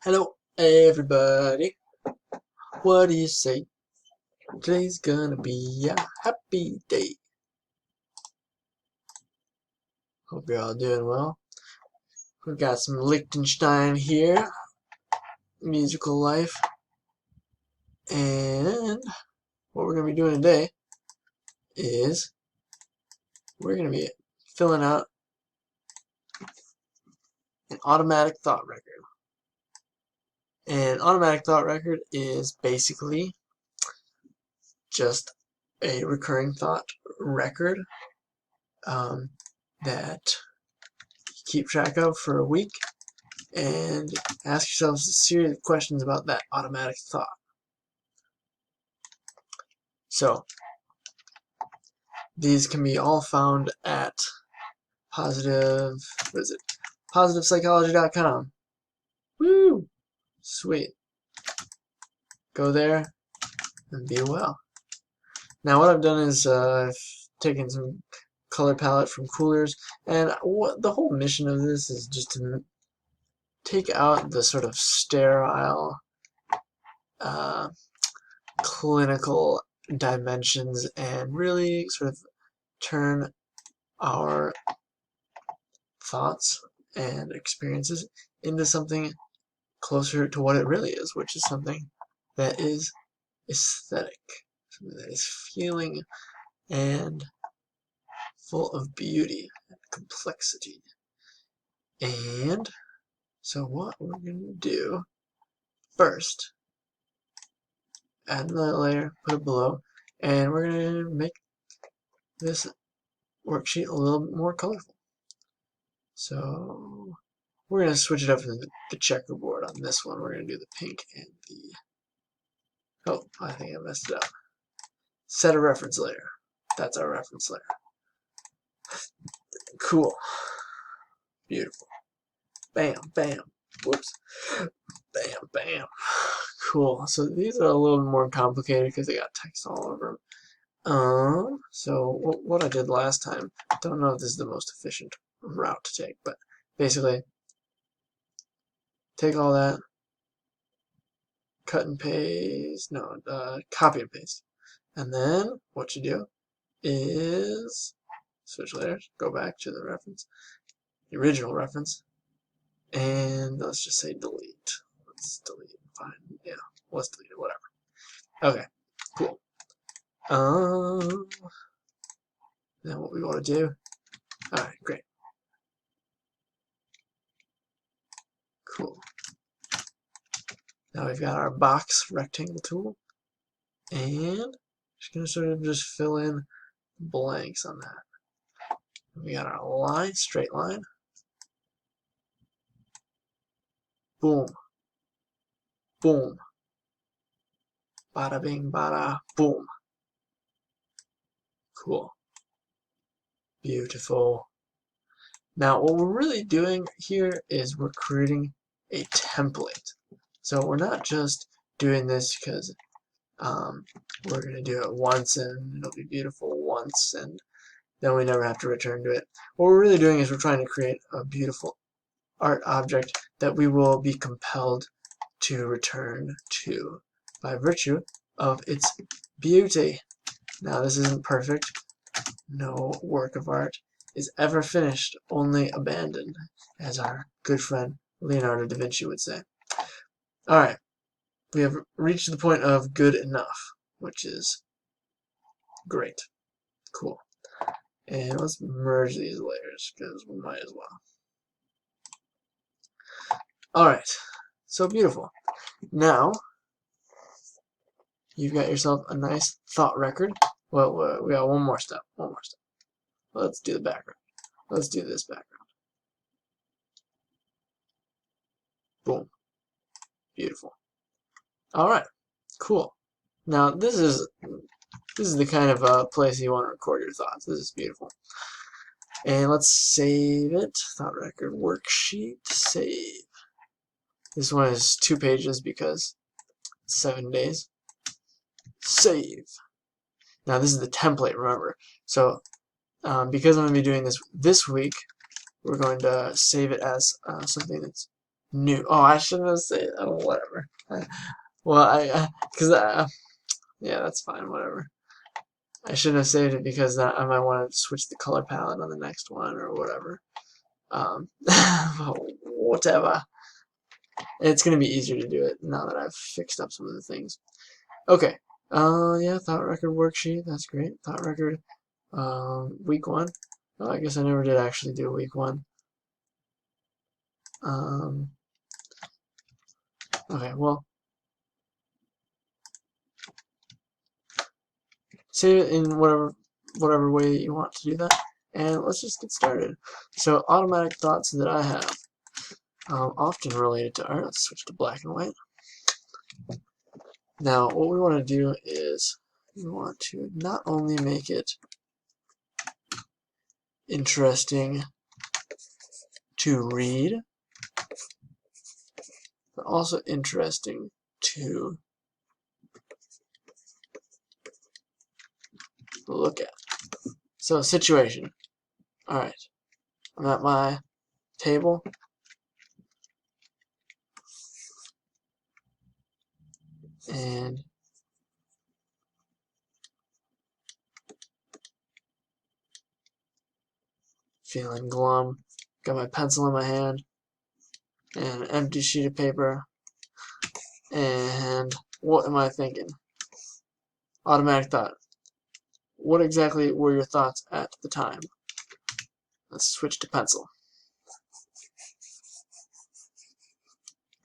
Hello, everybody. What do you say? Today's gonna be a happy day. Hope you're all doing well. We've got some Liechtenstein here, musical life, and what we're gonna be doing today is we're gonna be filling out an automatic thought record. An automatic thought record is basically just a recurring thought record that you keep track of for a week and ask yourselves a series of questions about that automatic thought. So these can be all found at positivepsychology.com. Woo! Sweet. Go there and be well. Now what I've done is I've taken some color palette from Coolers, and the whole mission of this is just to take out the sort of sterile clinical dimensions and really sort of turn our thoughts and experiences into something closer to what it really is, which is something that is aesthetic, something that is feeling and full of beauty and complexity. And so what we're going to do first, add another layer, put it below, and we're going to make this worksheet a little bit more colorful. So we're going to switch it up to the checkerboard on this one. We're going to do the pink and the... Oh, I think I messed it up. Set a reference layer. That's our reference layer. Cool. Beautiful. Bam, bam. Whoops. Bam, bam. Cool. So these are a little bit more complicated because they got text all over them. So what I did last time, don't know if this is the most efficient route to take, but basically take all that, cut and paste, no, copy and paste. And then what you do is switch layers, go back to the reference, the original reference, and let's just say delete. Let's delete, fine, yeah, let's delete it, whatever. Okay, cool. Then what we want to do, alright, great. Cool. Now we've got our box rectangle tool, and just going to sort of just fill in blanks on that. We got our line, straight line. Boom. Boom. Bada bing, bada boom. Cool. Beautiful. Now what we're really doing here is we're creating a template. So we're not just doing this because we're going to do it once and it'll be beautiful once and then we never have to return to it. What we're really doing is we're trying to create a beautiful art object that we will be compelled to return to by virtue of its beauty. Now this isn't perfect. No work of art is ever finished, only abandoned, as our good friend Leonardo da Vinci would say. Alright, we have reached the point of good enough, which is great. Cool. And let's merge these layers, because we might as well. Alright, so beautiful. Now, you've got yourself a nice thought record. Well, we got one more step. Let's do the background. Let's do this background. Boom. Beautiful. Alright, cool. Now, this is the kind of place you want to record your thoughts. This is beautiful. And let's save it. Thought record worksheet. Save. This one is 2 pages because 7 days. Save. Now this is the template, remember. So because I'm going to be doing this week, we're going to save it as something that's new. Oh, I shouldn't have said. Oh, whatever. Well, yeah, that's fine. Whatever. I shouldn't have saved it because I might want to switch the color palette on the next one or whatever. Whatever. It's gonna be easier to do it now that I've fixed up some of the things. Okay. Yeah, thought record worksheet. That's great. Thought record. Week 1. Oh, I guess I never did actually do week 1. Okay. Well, save it in whatever way you want to do that, and let's just get started. So, automatic thoughts that I have, often related to art. Let's switch to black and white. Now, what we want to do is we want to not only make it interesting to read, but also interesting to look at. So, situation. Alright, I'm at my table, and feeling glum. Got my pencil in my hand, and an empty sheet of paper, and what am I thinking? Automatic thought. What exactly were your thoughts at the time? Let's switch to pencil.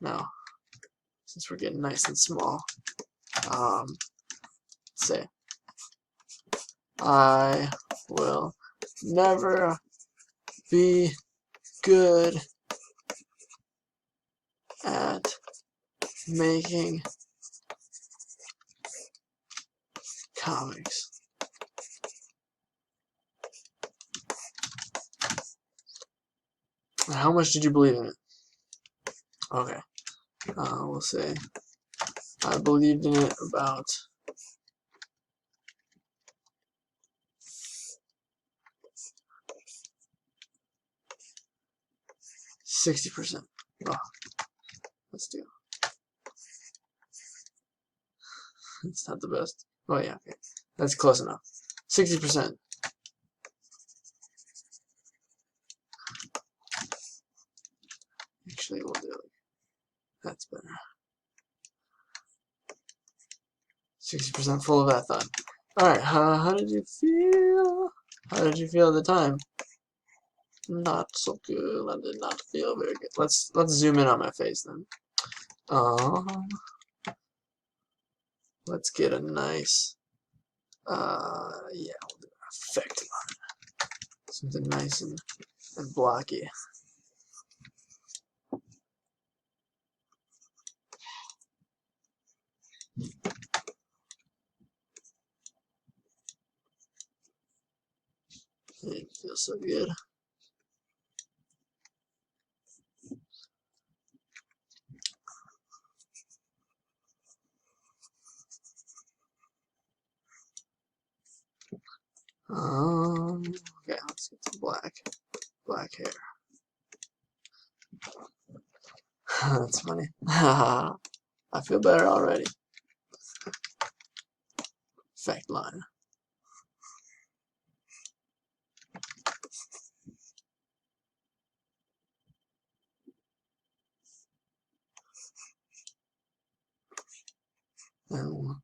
Now, since we're getting nice and small, say, I will never be good at making comics. How much did you believe in it? Okay. We'll say I believed in it about 60%. Oh, let's do. It's not the best. Oh yeah, okay. That's close enough. 60%. Actually, we'll do it. That's better. 60% full of that thought. Alright, how did you feel? How did you feel at the time? Not so good. I did not feel very good. Let's zoom in on my face then. Let's get a nice yeah, we'll do an effect on it. Something nice and blocky. It feels so good. Okay, let's get some black hair. That's funny. I feel better already. Effect line. And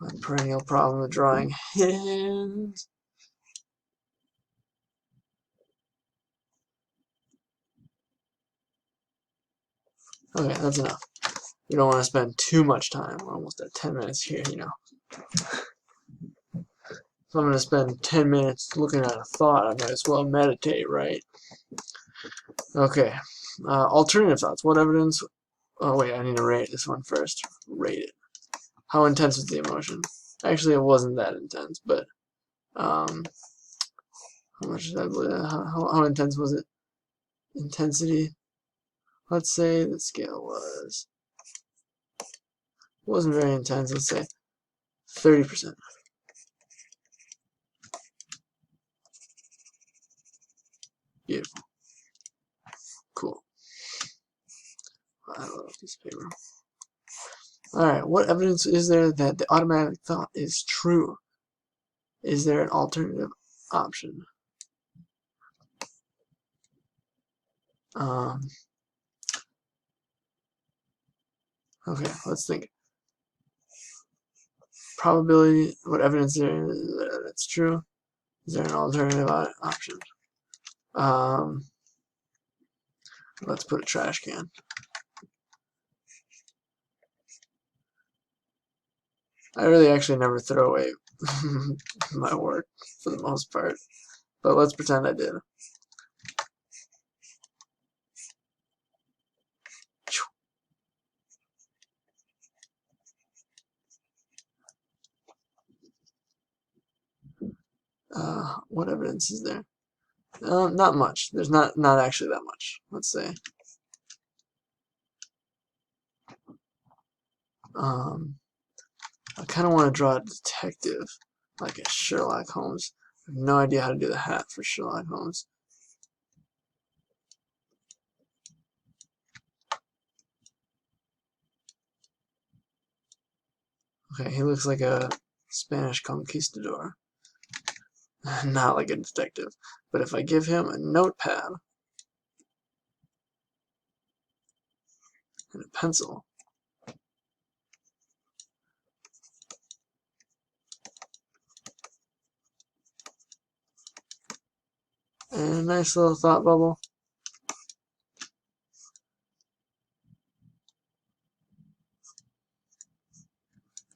my perennial problem with drawing hands. Okay, that's enough. We don't want to spend too much time. We're almost at 10 minutes here, you know. If I'm going to spend 10 minutes looking at a thought, I might as well meditate, right? Okay. Alternative thoughts. What evidence? Oh, wait, I need to rate this one first. Rate it. How intense was the emotion? Actually, it wasn't that intense, but how much did I believe? How intense was it? Intensity. Let's say the scale wasn't very intense. Let's say 30%. Beautiful. Cool. I love piece of paper. Alright, what evidence is there that the automatic thought is true? Is there an alternative option? Okay, let's think. Probability, what evidence there is that it's true? Is there an alternative option? Let's put a trash can. I really actually never throw away my work for the most part, but let's pretend I did. What evidence is there? Not much. There's not actually that much. Let's say. I kind of want to draw a detective, like a Sherlock Holmes. I have no idea how to do the hat for Sherlock Holmes. Okay, he looks like a Spanish conquistador, not like a detective. But if I give him a notepad and a pencil, and a nice little thought bubble,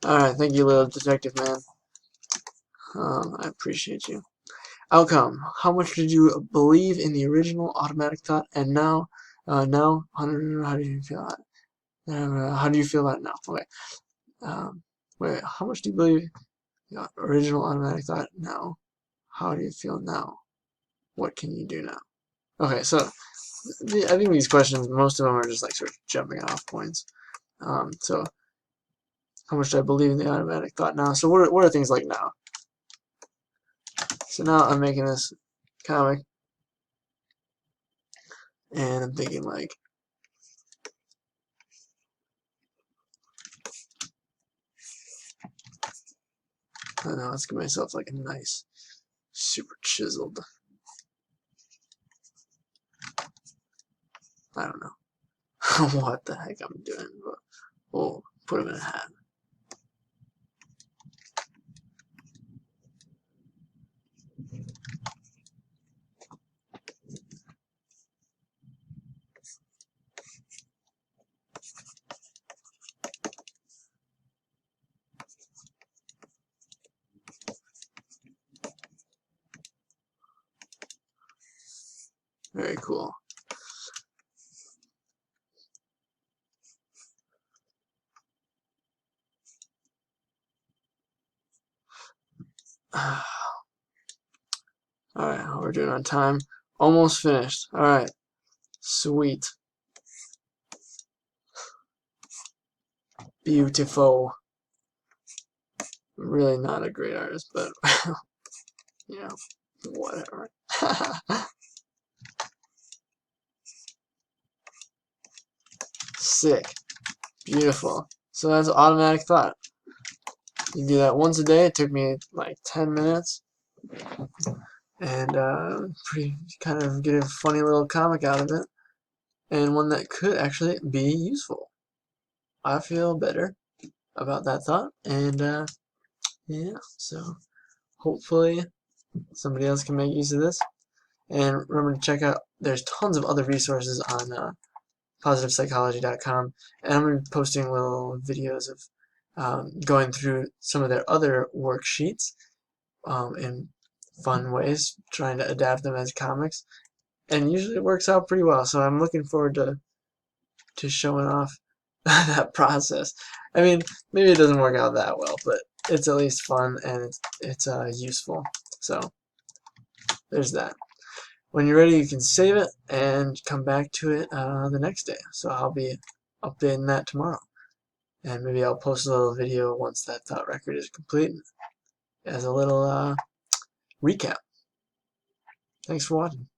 alright, thank you, little detective man. I appreciate you. Outcome. How much did you believe in the original automatic thought, and now, how do you feel about it? How do you feel about it now? Okay. Wait, how much do you believe the original automatic thought now? How do you feel now? What can you do now? Okay, so I think these questions, most of them are just like sort of jumping off points. So how much do I believe in the automatic thought now? So what are things like now? So now I'm making this comic, and I'm thinking like, I don't know, let's give myself like a nice, super chiseled, I don't know what the heck I'm doing, but we'll put him in a hat. Very cool. Alright, we're doing on time. Almost finished. Alright. Sweet. Beautiful. I'm really not a great artist, but you know, whatever. Sick. Beautiful. So that's automatic thought. You do that once a day. It took me like 10 minutes. And kind of get a funny little comic out of it. And one that could actually be useful. I feel better about that thought. And yeah, so hopefully somebody else can make use of this. And remember to check out, there's tons of other resources on positivepsychology.com, and I'm going to be posting little videos of going through some of their other worksheets in fun ways, trying to adapt them as comics, and usually it works out pretty well, so I'm looking forward to showing off that process. I mean, maybe it doesn't work out that well, but it's at least fun and it's useful, so there's that. When you're ready, you can save it and come back to it the next day. So I'll be updating that tomorrow. And maybe I'll post a little video once that thought record is complete as a little recap. Thanks for watching.